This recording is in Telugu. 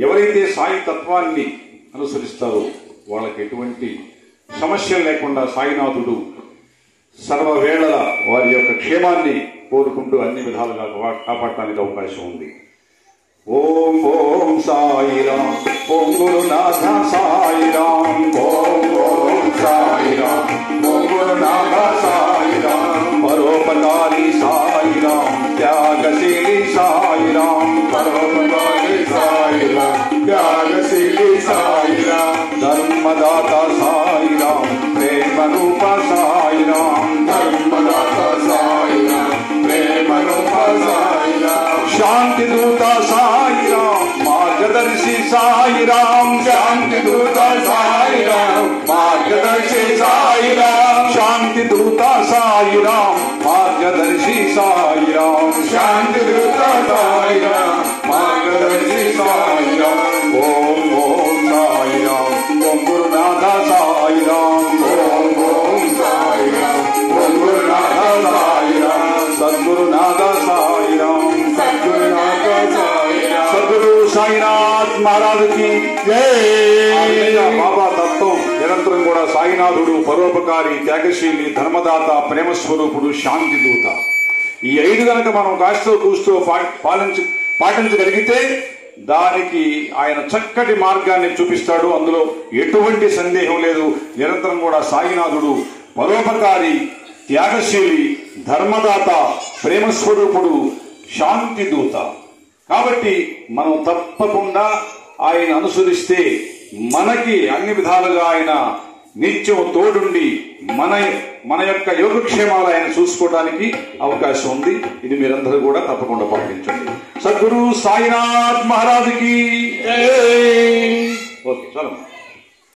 ఎవరైతే సాయి తత్వాన్ని అనుసరిస్తారో వాళ్ళకి ఎటువంటి సమస్యలు లేకుండా సాయినాథుడు సర్వవేళల వారి యొక్క క్షేమాన్ని కోరుకుంటూ అన్ని విధాలుగా కాపాడటానికి అవకాశం ఉంది. ఓం ఓం సాయిరాం, ఓం గురునాథ సాయిరాం, ఓం ఓం సాయిరాం, ఓం గురునాథ సాయిరాం, పరోపకారి సాయిరాం, త్యాగశీలి సాయిరాం, పరోపకారి సాయిరాం, త్యాగశీలి సాయిరాం, ధర్మదాత సాయిరాం, ప్రేమ రూప సాయిరాం, ధర్మదాత సాయిరాం, ప్రేమ రూప సాయిరాం, శాంతి దూత సాయిరాం, మార్గదర్శి సాయిరాం, శాంతి దూత సాయిరాం, మార్గదర్శి సాయిరాం, శాంతి దూత సాయిరాం, మార్గదర్శి సాయిరాం, శాంతి దూత సాయిరాం, మార్గదర్శి సాయిరాం. ఓం ఓం సాయిరాం, ఓం గురునాథ సాయిరాం, ఓం ఓం సాయిరాం, ఓం గురునాథ సాయిరాం, సద్గురునాథ సాయిరాం, సద్గురునాథ సాయిరాం, సద్గురు సాయినాథ్ మహారాజుకి జై. బాబా తత్వం నిరంతరం కూడా సాయినాథుడు పరోపకారి, త్యాగశీలి, ధర్మదాత, ప్రేమస్వరూపుడు, శాంతి దూత. ఈ 5 గనక మనం కాస్తో కూస్తూ పాటించగలిగితే దానికి ఆయన చక్కటి మార్గాన్ని చూపిస్తాడు. అందులో ఎటువంటి సందేహం లేదు. నిరంతరం కూడా సాయినాథుడు పరోపకారి, త్యాగశీలి, ధర్మదాత, ప్రేమస్వరూపుడు, శాంతి దూత. కాబట్టి మనం తప్పకుండా ఆయన అనుసరిస్తే మనకి అన్ని విధాలుగా ఆయన నిత్యం తోడుండి మన యొక్క యోగక్షేమాలు ఆయన చూసుకోవడానికి అవకాశం ఉంది. ఇది మీరందరూ కూడా తప్పకుండా పాటించండి. సద్గురు సాయినాథ్ మహారాజుకి ఓకే, చలో.